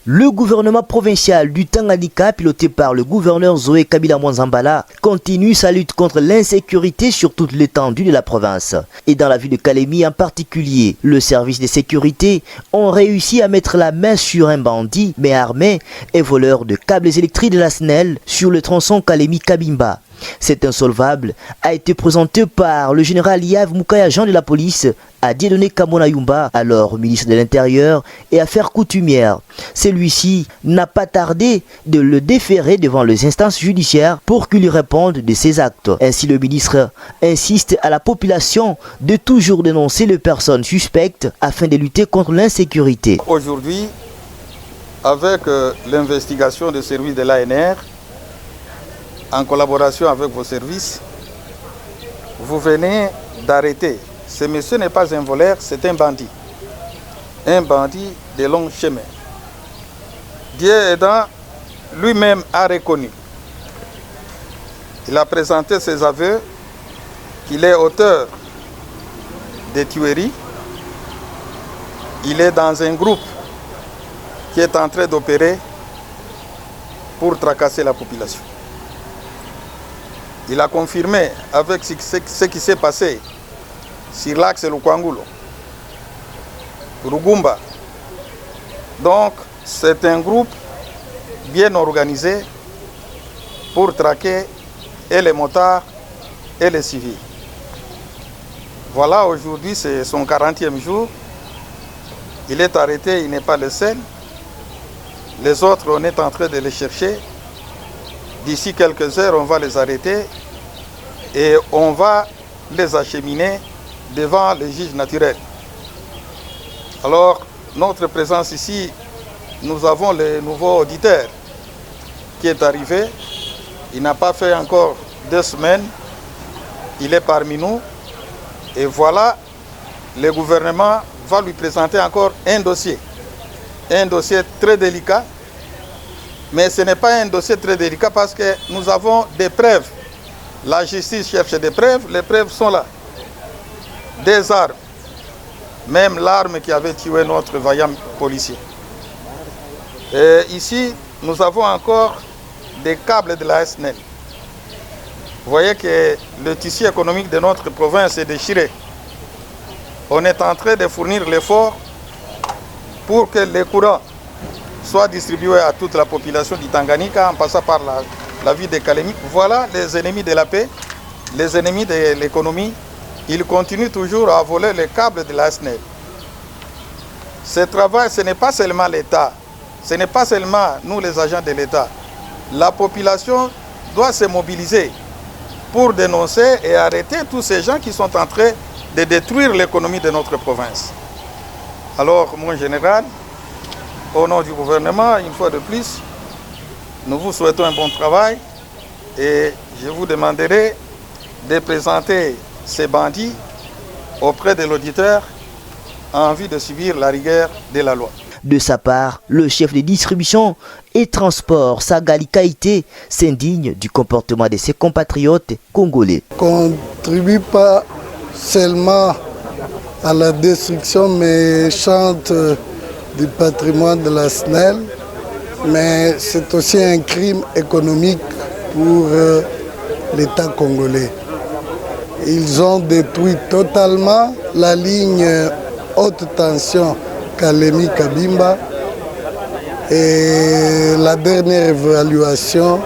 Le gouvernement provincial du Tanganyika, piloté par le gouverneur Zoé Kabila Mwanzambala, continue sa lutte contre l'insécurité sur toute l'étendue de la province. Et dans la ville de Kalemi en particulier, le service de sécurité ont réussi à mettre la main sur un bandit, mais armé et voleur de câbles électriques de la SNEL sur le tronçon Kalemi-Kabimba. Cet insolvable a été présenté par le général Yav Moukaya, agent de la police, à Dieudonné Kamona Yumba, alors ministre de l'Intérieur et Affaires coutumières. Celui-ci n'a pas tardé de le déférer devant les instances judiciaires pour qu'il lui réponde de ses actes. Ainsi, le ministre insiste à la population de toujours dénoncer les personnes suspectes afin de lutter contre l'insécurité. Aujourd'hui, avec l'investigation des services de l'ANR, en collaboration avec vos services, vous venez d'arrêter. Ce monsieur n'est pas un voleur, c'est un bandit. Un bandit de long chemin. Dieu aidant, lui-même a reconnu. Il a présenté ses aveux qu'il est auteur des tueries. Il est dans un groupe qui est en train d'opérer pour tracasser la population. Il a confirmé avec ce qui s'est passé sur l'axe Lukwangulo, Rugumba. Donc, c'est un groupe bien organisé pour traquer et les motards et les civils. Voilà, aujourd'hui, c'est son 40e jour. Il est arrêté, il n'est pas le seul. Les autres, on est en train de les chercher. D'ici quelques heures, on va les arrêter et on va les acheminer devant les juges naturels. Alors, notre présence ici, nous avons le nouveau auditeur qui est arrivé. Il n'a pas fait encore 2 semaines. Il est parmi nous. Et voilà, le gouvernement va lui présenter encore un dossier. Un dossier très délicat. Mais ce n'est pas un dossier très délicat parce que nous avons des preuves. La justice cherche des preuves, les preuves sont là. Des armes, même l'arme qui avait tué notre vaillant policier. Et ici, nous avons encore des câbles de la SNEL. Vous voyez que le tissu économique de notre province est déchiré. On est en train de fournir l'effort pour que les courants soit distribué à toute la population du Tanganyika en passant par la ville de Kalemi. Voilà les ennemis de la paix, les ennemis de l'économie. Ils continuent toujours à voler les câbles de la SNEL. Ce travail, ce n'est pas seulement l'État, ce n'est pas seulement nous les agents de l'État. La population doit se mobiliser pour dénoncer et arrêter tous ces gens qui sont en train de détruire l'économie de notre province. Alors, mon général, au nom du gouvernement, une fois de plus, nous vous souhaitons un bon travail et je vous demanderai de présenter ces bandits auprès de l'auditeur en vue de subir la rigueur de la loi. De sa part, le chef de distribution et transport, Sagali Kaïté, s'indigne du comportement de ses compatriotes congolais. On ne contribue pas seulement à la destruction méchante du patrimoine de la SNEL, mais c'est aussi un crime économique pour l'État congolais. Ils ont détruit totalement la ligne haute tension Kalemi-Kabimba et la dernière évaluation,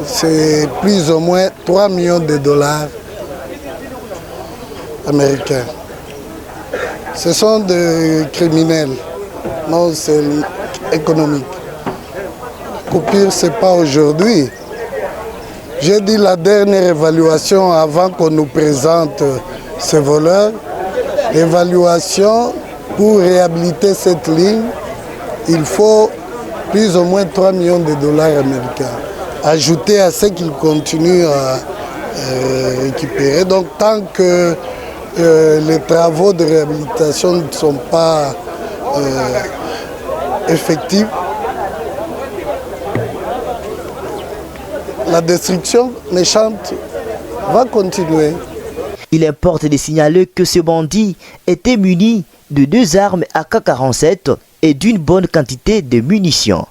c'est plus ou moins 3 millions de dollars américains. Ce sont des criminels. Non, c'est économique. Coupure, ce n'est pas aujourd'hui. J'ai dit la dernière évaluation avant qu'on nous présente ces voleurs. L'évaluation, pour réhabiliter cette ligne, il faut plus ou moins 3 millions de dollars américains. Ajouté à ce qu'ils continuent à récupérer. Donc tant que les travaux de réhabilitation ne sont pas effectifs, la destruction méchante va continuer. Il importe de signaler que ce bandit était muni de 2 armes AK-47 et d'une bonne quantité de munitions.